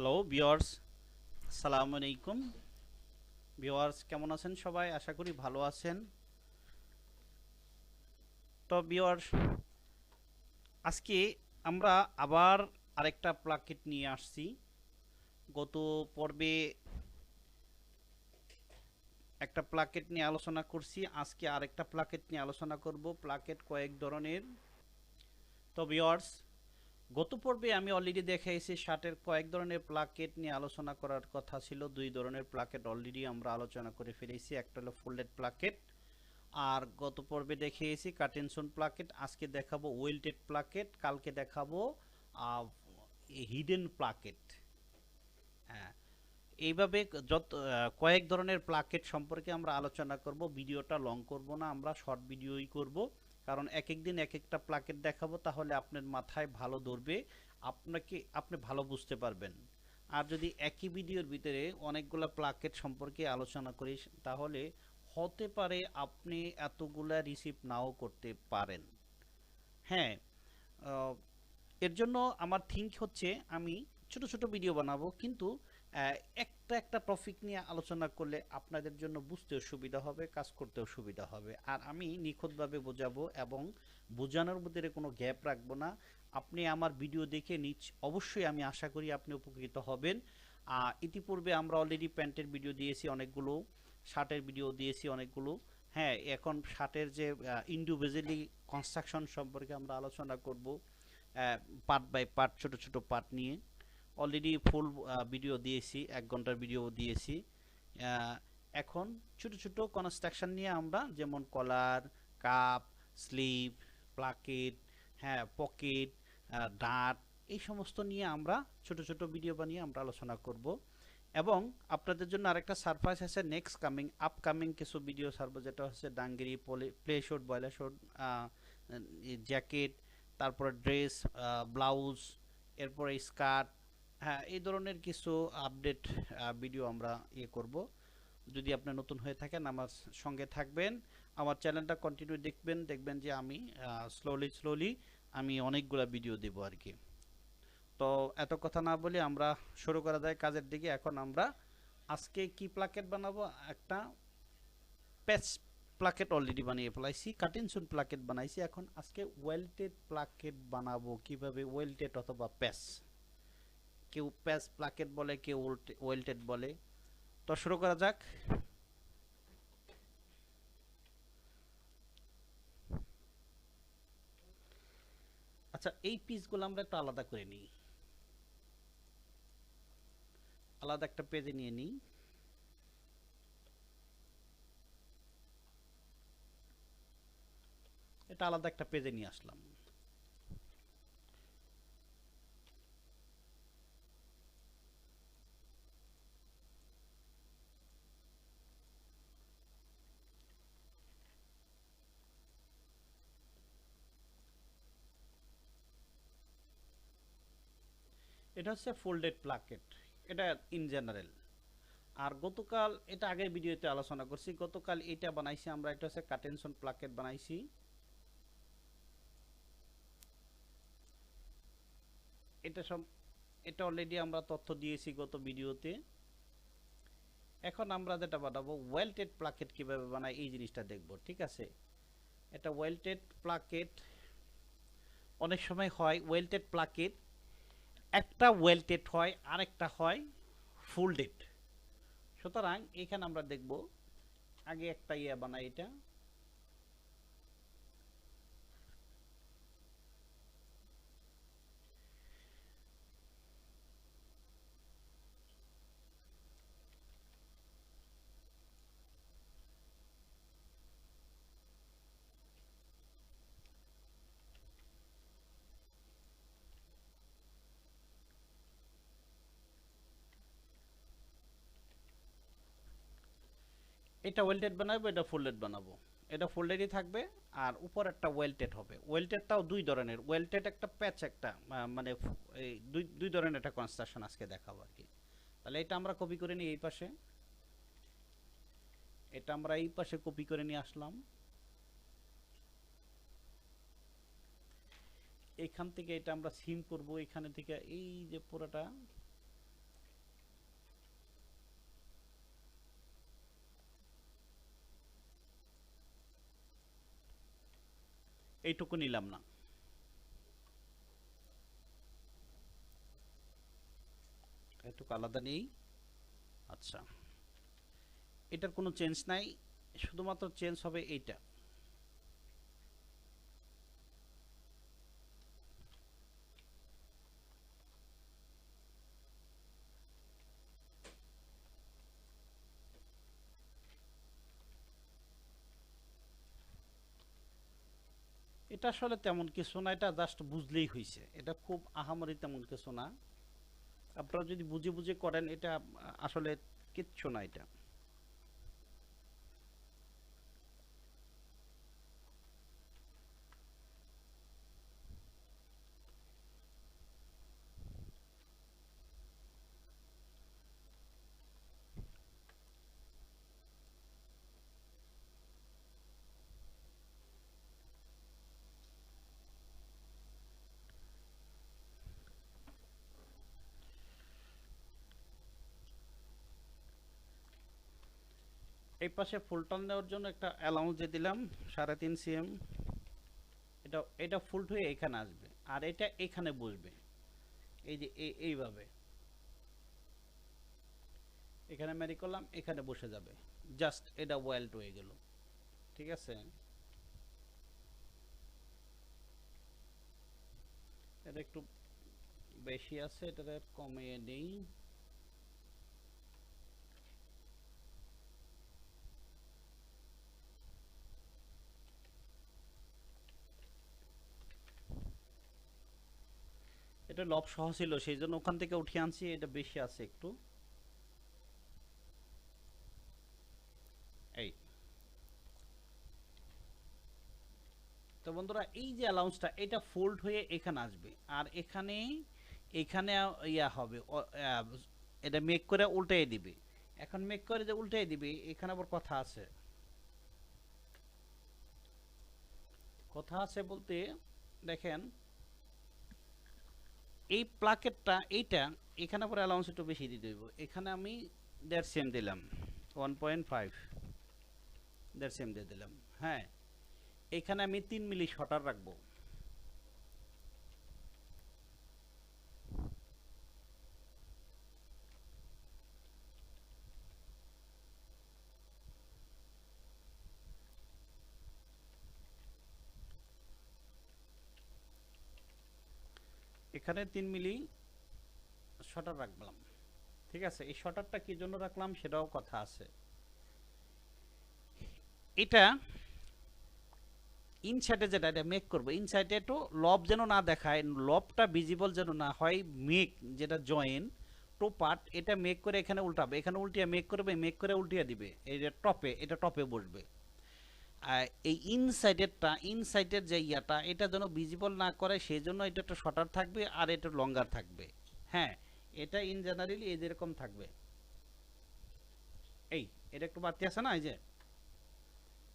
Hello viewers, আসসালামু আলাইকুম। Viewers কেমন আছেন সবাই? আশা করি ভালো আছেন। তো ভিউয়ার্স, আজকে আমরা আবার আরেকটা প্লাকেট নিয়ে আসছি। গত পর্বে একটা প্লাকেট নিয়ে আলোচনা করছি, আজকে আরেকটা প্লাকেট নিয়ে আলোচনা করব। প্লাকেট কয়েক ধরনের। তো ভিউয়ার্স, গত পর্বে আমি অলরেডি দেখাইছি শার্টের কয়েক ধরনের প্লাকেট নিয়ে আলোচনা করার কথা ছিল। দুই ধরনের প্লাকেট অলরেডি আমরা আলোচনা করে ফেলেছি। একটা হলো ফোল্ডেড প্লাকেট, আর গত পর্বে দেখিয়েছি কার্টেনসন প্লাকেট। আজকে দেখাবো ওয়েল্টেড প্লাকেট, কালকে দেখাবো হিডেন প্লাকেট। হ্যাঁ, এইভাবে যত কয়েক ধরনের প্লাকেট সম্পর্কে আমরা আলোচনা করব। ভিডিওটা লং করব না, আমরা শর্ট ভিডিওই করব, কারণ এক এক দিন এক একটা প্লাকেট দেখাবো, তাহলে আপনার মাথায় ভালো ধরবে, আপনি ভালো বুঝতে পারবেন। আর যদি একই ভিডিওর ভিতরে অনেকগুলো প্লাকেট সম্পর্কে আলোচনা করি, তাহলে হতে পারে আপনি এতগুলা রিসিভ নাও করতে পারেন। হ্যাঁ, আহ, এর জন্য আমার থিঙ্ক হচ্ছে আমি ছোট ছোট ভিডিও বানাবো, কিন্তু আহ, একটা একটা টপিক নিয়ে আলোচনা করলে আপনাদের জন্য বুঝতেও সুবিধা হবে, কাজ করতেও সুবিধা হবে। আর আমি নিখুঁতভাবে বোঝাবো এবং বোঝানোর মধ্যে কোনো গ্যাপ রাখবো না। আপনি আমার ভিডিও দেখে অবশ্যই আমি আশা করি আপনি উপকৃত হবেন। ইতিপূর্বে আমরা অলরেডি প্যান্টের ভিডিও দিয়েছি অনেকগুলো, শার্টের ভিডিও দিয়েছি অনেকগুলো। হ্যাঁ, এখন শার্টের যে ইন্ডিভিজুয়ালি কনস্ট্রাকশন সম্পর্কে আমরা আলোচনা করব, পার্ট বাই পার্ট, ছোট ছোট পার্ট নিয়ে। অলরেডি ফুল ভিডিও দিয়েছি, 1 ঘন্টার ভিডিও দিয়েছি। আহ, এখন ছোট ছোট কনস্ট্রাকশন নিয়ে আমরা, যেমন কলার, কাপ, স্লিভ, প্লাকেট, হ্যাঁ পকেট, ডাট, এই সমস্ত নিয়ে আমরা ছোট ছোট ভিডিও বানিয়ে আমরা আলোচনা করব। এবং আপনাদের জন্য আরেকটা সারপ্রাইজ আছে, নেক্সট আপকামিং কিছু ভিডিও ছাড়বো, যেটা হচ্ছে dungaree, play suit, boiler suit, jacket, তারপরে ড্রেস, ব্লাউজ, এরপরে স্কার্ট। হ্যাঁ, এই ধরনের কিছু আপডেট ভিডিও আমরা করব। যদি আপনি নতুন হয়ে থাকেন আমার সঙ্গে থাকবেন, আমার চ্যানেলটা কন্টিনিউ দেখবেন, দেখবেন যে আমি স্লোলি স্লোলি আমি অনেকগুলো ভিডিও দেবো আর কি। তো এত কথা না বলে আমরা শুরু করা যায় কাজের দিকে। এখন আমরা আজকে কি প্লাকেট বানাবো? একটা প্যাচ প্লাকেট অলরেডি বানিয়ে ফেলাইছি, কাটিনসুন প্লাকেট বানাইছি। এখন আজকে ওয়েল্টেড প্লাকেট বানাবো। কিভাবে ওয়েল্টেড অথবা প্যাচ, কেউ প্যাচ প্লাকেট বলে, কেউ ওয়েল্টেড বলে। তো শুরু করা যাক। আচ্ছা, এই পিসগুলো আমরা একটু আলাদা করে নিই, আলাদা একটা পেজে নিয়ে নিই। এটা আলাদা একটা পেজে নিয়ে আসলাম। এটা হচ্ছে ফোল্ডেড প্লাকেট, এটা ইন জেনারেল। আর গতকাল, এটা আগের ভিডিওতে আলোচনা করছি, গতকাল এটা বানাইছি আমরা, এটা হচ্ছে কাটেনসন প্লাকেট বানাইছি। এটা সব, এটা অলরেডি আমরা তথ্য দিয়েছি গত ভিডিওতে। এখন আমরা যেটা বানাবো, ওয়েল্টেড প্লাকেট কিভাবে বানাই এই জিনিসটা দেখব, ঠিক আছে? এটা ওয়েল্টেড প্লাকেট, অনেক সময় হয় ওয়েল্টেড প্লাকেট, একটা ওয়েল্টেড হয় আরেকটা হয় ফোল্ডেড। সুতরাং এখানে আমরা দেখব, আগে একটা বানাই। এটা এটা ওয়েল্টেড বানাবো, এটা ফোল্ডেড বানাবো। এটা ফোল্ডেডই থাকবে, আর উপর একটা ওয়েল্টেড হবে। ওয়েল্টেডটাও দুই ধরনের, ওয়েল্টেড একটা প্যাচ, একটা মানে এই দুই দুই ধরনের একটা কনস্ট্রাকশন আজকে দেখাবো আর কি। তাহলে এটা আমরা কপি করে নিই এই পাশে, এটা আমরা এই পাশে কপি করে নিয়ে আসলাম। এখান থেকে এটা আমরা সিম করব, এখানে থেকে এই যে পুরোটা এইটুকু নিলাম না, এইটুকু আলাদা নেই। আচ্ছা, এটার কোনো চেঞ্জ নাই, শুধুমাত্র চেঞ্জ হবে এইটা। এটা আসলে তেমন কিছু না, এটা জাস্ট বুঝলেই হয়েছে, এটা খুব আহামরি তেমন কিছু না। আপনারা যদি বুঝে বুঝে করেন এটা আসলে কিচ্ছু না এটা। এই পাশে ফুল টার্ন দেওয়ার জন্য একটা অ্যালাউন্স দিয়ে দিলাম 3.5 cm। এটা এটা ফুল হয়ে এখানে আসবে আর এটা এখানে বসবে, এই যে এইভাবে এখানে ম্যারি করলাম, এখানে বসে যাবে, জাস্ট এটা ওয়েল্ট হয়ে গেল। ঠিক আছে, এটা একটু বেশি আছে, এটা কমিয়ে নেই। এটা লব সহ ছিল সেই জন্য ওখান থেকে উঠিয়ে আনছি, এটা বেশি আছে একটু। এই তো বন্ধুরা, এই যে অ্যালাউন্সটা এটা ফোল্ড হয়ে এখানে আসবে আর এখানে এখানে ইয়া হবে, এটা মেক করে উল্টাই দিবে। এখন মেক করে যে উল্টাই দিবে, এখানে আবার কথা আছে। কথা আছে বলতে দেখেন, এই প্লাকেটটা এইটা এখানে পরে অ্যালাউন্স একটু বেশি দিতে হইব। এখানে আমি 1.5 cm দিলাম, 1.5 1.5 cm দিয়ে দিলাম। হ্যাঁ, এখানে আমি 3 মিলি শটার রাখবো। এখানে 3 মিলি শটার রাখলাম। ঠিক আছে, এই শটারটা কি জন্য রাখলাম সেটাও কথা আছে। এটা ইনসাইডে যেটা এটা মেক করবো, ইনসাইডে একটু লব যেন না দেখায়, লবটা ভিজিবল যেন না হয়, মেক যেটা জয়েন টু পার্ট এটা মেক করে এখানে উল্টাবে, এখানে উল্টিয়ে মেক করবে, মেক করে উল্টিয়ে দিবে, এই যে টপে, এটা টপে বসবে। আর এই ইনসাইডেরটা, ইনসাইডের যে ইয়াটা এটা যেন ভিজিবল না করে সেই জন্য এটা একটু শর্টার থাকবে আর এটা লঙ্গার থাকবে। হ্যাঁ, এটা ইন জেনারেলি এই যেরকম থাকবে, এই এটা একটু বাড়তি আছে না, এই যে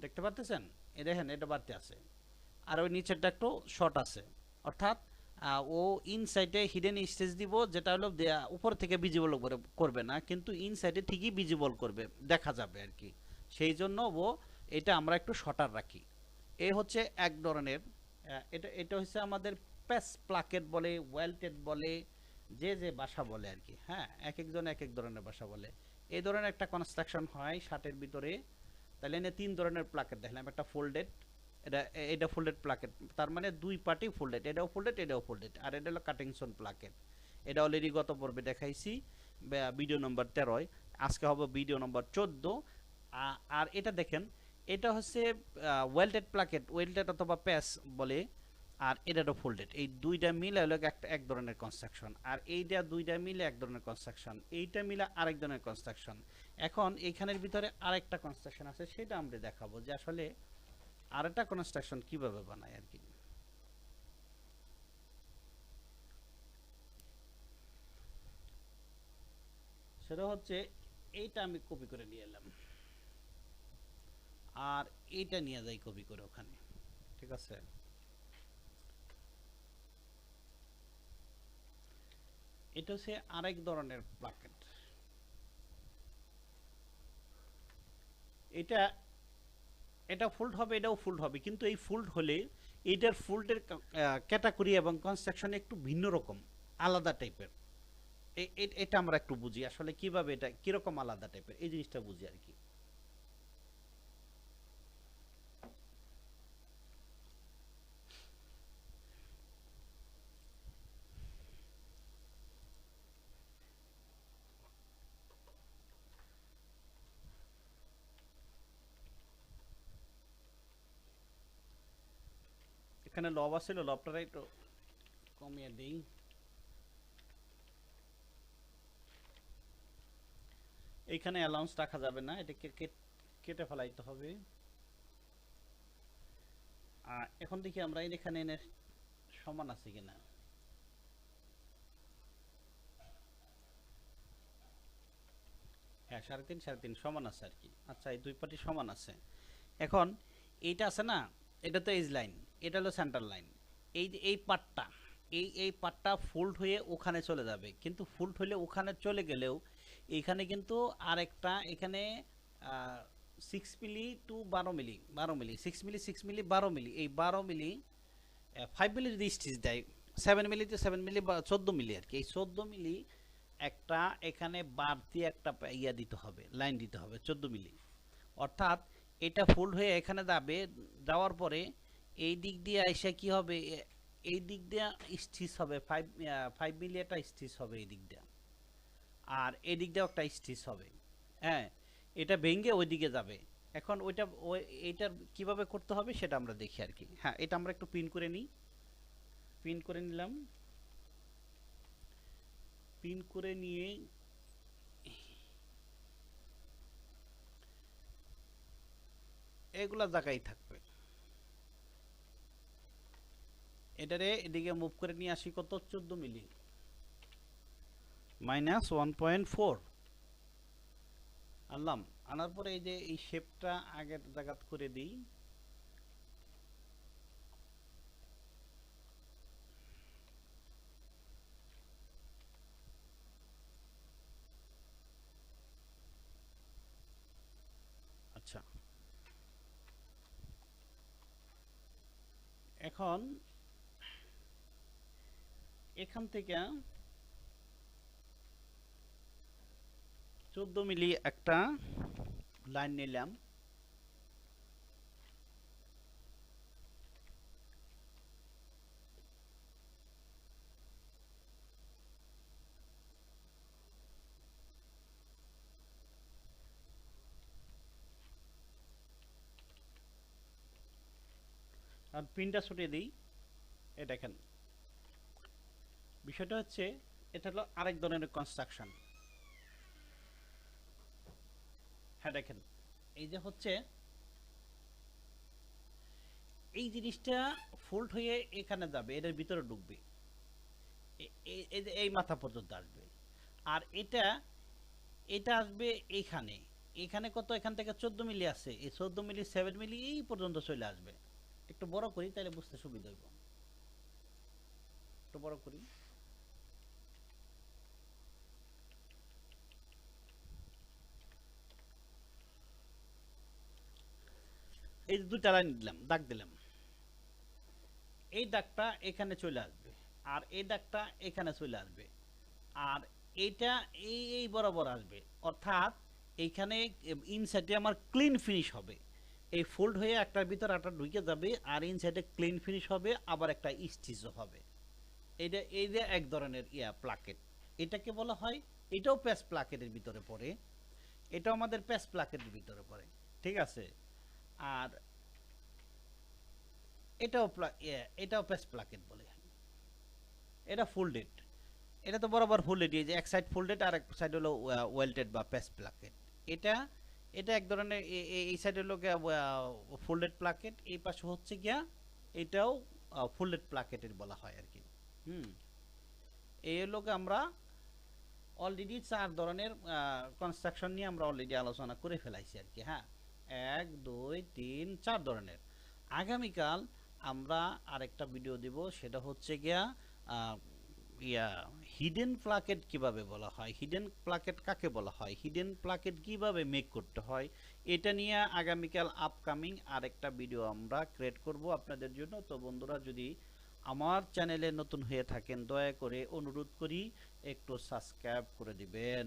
দেখতে পাচ্ছেন, এই দেখেন এটা বাড়তি আছে, আর ওই নিচেরটা একটু শর্ট আছে। অর্থাৎ ও ইনসাইডে হিডেন স্টেজ দিব, যেটা হলো উপর থেকে ভিজিবল করবে না, কিন্তু ইনসাইডে ঠিকই ভিজিবল করবে, দেখা যাবে আর কি। সেই জন্য ও এটা আমরা একটু শর্টার রাখি। এই হচ্ছে এক ধরনের, এটা এটা হচ্ছে আমাদের প্যাস প্লাকেট বলে, ওয়েল্টেড বলে, যে যে ভাষা বলে আর কি। হ্যাঁ, এক একজন এক এক ধরনের ভাষা বলে। এই ধরনের একটা কনস্ট্রাকশন হয় শার্টের ভিতরে। তাহলে এনে 3 ধরনের প্লাকেট দেখলাম, একটা ফোল্ডেড, এটা এটা ফোল্ডেড প্লাকেট, তার মানে দুই পার্টি ফোল্ডেড, এটাও ফোল্ডেড এটাও ফোল্ডেড, আর এটা হলো কাটিংসন প্লাকেট। এটা অলরেডি গত পর্বে দেখাইছি, ভিডিও নম্বর 13। আজকে হবে ভিডিও নম্বর 14। আর এটা দেখেন, এটা হচ্ছে ওয়েল্টেড প্লাকেট, ওয়েল্টেড অথবা প্যাস বলে, আর এটা ফোল্ডেড। এই দুইটা মিলে হলো একটা এক ধরনের কনস্ট্রাকশন, আর এইটা দুইটা মিলে এক ধরনের কনস্ট্রাকশন, এইটা মিলে আরেক ধরনের কনস্ট্রাকশন। এখন এইখানের ভিতরে আরেকটা কনস্ট্রাকশন আছে, সেটা আমরা দেখাবো যে আসলে আরেকটা কনস্ট্রাকশন কিভাবে বানায় আর কি। সেটা হচ্ছে এইটা আমি কপি করে নিয়ে এলাম, আর এইটা নিয়ে যাই কপি করে ওখানে। ঠিক আছে, এটা হচ্ছে আরেক ধরনের প্লাকেট। এটা এটা ফুলড হবে, এটাও ফুলড হবে, কিন্তু এই ফুলড হলে এইটার ফোল্ডের ক্যাটাগরি এবং কনস্ট্রাকশন একটু ভিন্ন রকম, আলাদা টাইপের। এটা আমরা একটু বুঝি আসলে কিভাবে এটা কিরকম আলাদা টাইপের, এই জিনিসটা বুঝি আর কি। এখানে লব আছিল, লবটা একটু কমিয়ে দিই। এইখানে অ্যালাউন্স রাখা যাবে না, এটাকে কেটে ফেলাইতে হবে। এখন দেখি আমরা এখানে এনে সমান আছে কিনা। হ্যাঁ, 3.5 3.5 সমান আছে আর কি। আচ্ছা, এই দুই পাটি সমান আছে। এখন এইটা আছে না, এটা তো এজ লাইন, এটা হলো সেন্টার লাইন। এই পার্টটা, এই পার্টটা ফোল্ড হয়ে ওখানে চলে যাবে, কিন্তু ফোল্ড হলে ওখানে চলে গেলেও এইখানে কিন্তু আরেকটা এখানে 6 মিলি টু 12 মিলি, 12 মিলি 6 মিলি 6 মিলি 12 মিলি, এই 12 মিলি 5 মিলি যদি স্টিচ দেয়, 7 মিলিতে 7 মিলি বা 14 মিলি আর কি, এই 14 মিলি একটা এখানে বাড়তি একটা ইয়া দিতে হবে, লাইন দিতে হবে 14 মিলি। অর্থাৎ এটা ফোল্ড হয়ে এখানে যাবে, যাওয়ার পরে এই দিক দিয়ে এসে কি হবে, এই দিক দিয়ে স্টিচ হবে 5 মিলি একটা স্টিচ হবে এই দিক দিয়ে, আর এই দিক দিয়েও একটা স্টিচ হবে। হ্যাঁ, এটা ভেঙে ওই দিকে যাবে। এখন এইটার কিভাবে করতে হবে সেটা আমরা দেখি আর কি। হ্যাঁ, এটা আমরা একটু পিন করে নিই, পিন করে নিলাম। পিন করে নিয়ে এগুলা জায়গায় থাকবে। এটারে এদিকে মুভ করে নিয়ে আসি, কত 14 মিলি মাইনাস 1.4 আনলাম। আনার পরে এই যে এই শেপটা আগের জায়গাত করে দিই। আচ্ছা, এখন এখান থেকে 14 মিলি একটা লাইন নিলাম। আর পিনটা ছুটিয়ে দিই। এ দেখেন, বিষয়টা হচ্ছে এটা হলো আরেক ধরনের কনস্ট্রাকশন। হ্যাঁ দেখেন, এই যে হচ্ছে এই জিনিসটা ফোল্ড হয়ে এখানে যাবে, এটার ভিতরে ঢুকবে, এই মাথা পর্যন্ত আসবে। আর এটা এটা আসবে এইখানে, এখানে কত, এখান থেকে 14 মিলি আছে, এই 14 মিলি 7 মিলি এই পর্যন্ত চলে আসবে। একটু বড় করি তাহলে বুঝতে সুবিধা হইব, একটু বড় করি। এই দুটা লাইন দিলাম, দাগ দিলাম, এই দাগটা এখানে চলে আসবে, আর এই দাগটা এখানে চলে আসবে, আর এইটা এই বরাবর আসবে। অর্থাৎ এইখানে ইনসাইডে আমার ক্লিন ফিনিশ হবে, এই ফোল্ড হয়ে একটার ভিতর একটা ঢুকে যাবে, আর ইনসাইডে ক্লিন ফিনিশ হবে, আবার একটা স্টিচও হবে। এই যে এক ধরনের প্লাকেট, এটাকে বলা হয়, এটাও প্যাস প্লাকেটের ভিতরে পড়ে, এটাও আমাদের প্যাস প্লাকেটের ভিতরে পড়ে, ঠিক আছে। আর এটাও প্যাস প্লাকেট বলে, এটা ফোল্ডেড, এটা তো বরাবর ফোল্ডেড, এই যে এক সাইড ফোল্ডেড আর এক সাইড হলো ওয়েল্টেড বা প্যাস প্লাকেট। এটা এটা এক ধরনের, এই সাইড হলো ফোল্ডেড প্লাকেট, এই পাশে হচ্ছে গিয়া এটাও ফোল্ডেড প্লাকেটের বলা হয় আর কি। এই হলো আমরা অলরেডি 4 ধরনের কনস্ট্রাকশন নিয়ে আমরা অলরেডি আলোচনা করে ফেলাইছি আর কি। হ্যাঁ, 1 2 3 4 ধরনের। আগামীকাল আমরা আরেকটা ভিডিও দিব, সেটা হচ্ছে গিয়া ইয়া হিডেন প্লাকেট কিভাবে বলা হয়, হিডেন প্লাকেট কাকে বলা হয়, হিডেন প্লাকেট কিভাবে মেক করতে হয়, এটা নিয়ে আগামীকাল আপকামিং আরেকটা ভিডিও আমরা ক্রিয়েট করব আপনাদের জন্য। তো বন্ধুরা, যদি আমার চ্যানেলে নতুন হয়ে থাকেন দয়া করে অনুরোধ করি একটু সাবস্ক্রাইব করে দিবেন।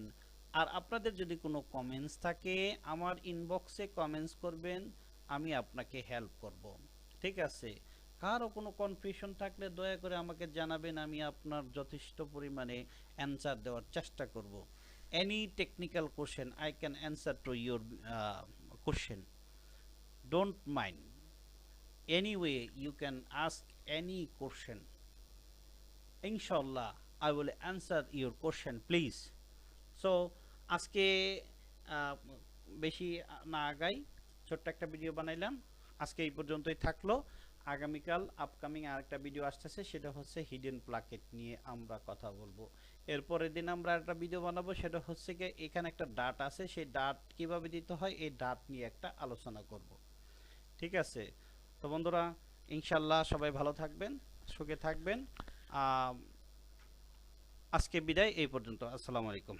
আর আপনাদের যদি কোনো কমেন্টস থাকে আমার ইনবক্সে কমেন্টস করবেন, আমি আপনাকে হেল্প করব। ঠিক আছে? কারো কোনো কনফিউশন থাকলে দয়া করে আমাকে জানাবেন, আমি আপনার যথেষ্ট পরিমাণে অ্যান্সার দেওয়ার চেষ্টা করব। Any technical question I can answer to your question, don't mind, anyway you can ask any question, inshallah I will answer your question please. So আজকে বেশি না আগাই, ছোট্ট একটা ভিডিও বানাইলাম, আজকে এই পর্যন্তই থাকলো। আগামীকাল আপকামিং আরেকটা ভিডিও আসতেছে, সেটা হচ্ছে হিডেন প্লাকেট নিয়ে আমরা কথা বলবো। এরপরের দিন আমরা একটা ভিডিও বানাবো, সেটা হচ্ছে কি এখানে একটা ডাট আছে, সেই ডাট কিভাবে দিতে হয় এই ডাট নিয়ে একটা আলোচনা করব। ঠিক আছে? তো বন্ধুরা, ইনশাল্লাহ সবাই ভালো থাকবেন, সুখে থাকবেন। আজকে বিদায়, এই পর্যন্ত। আসসালামু আলাইকুম।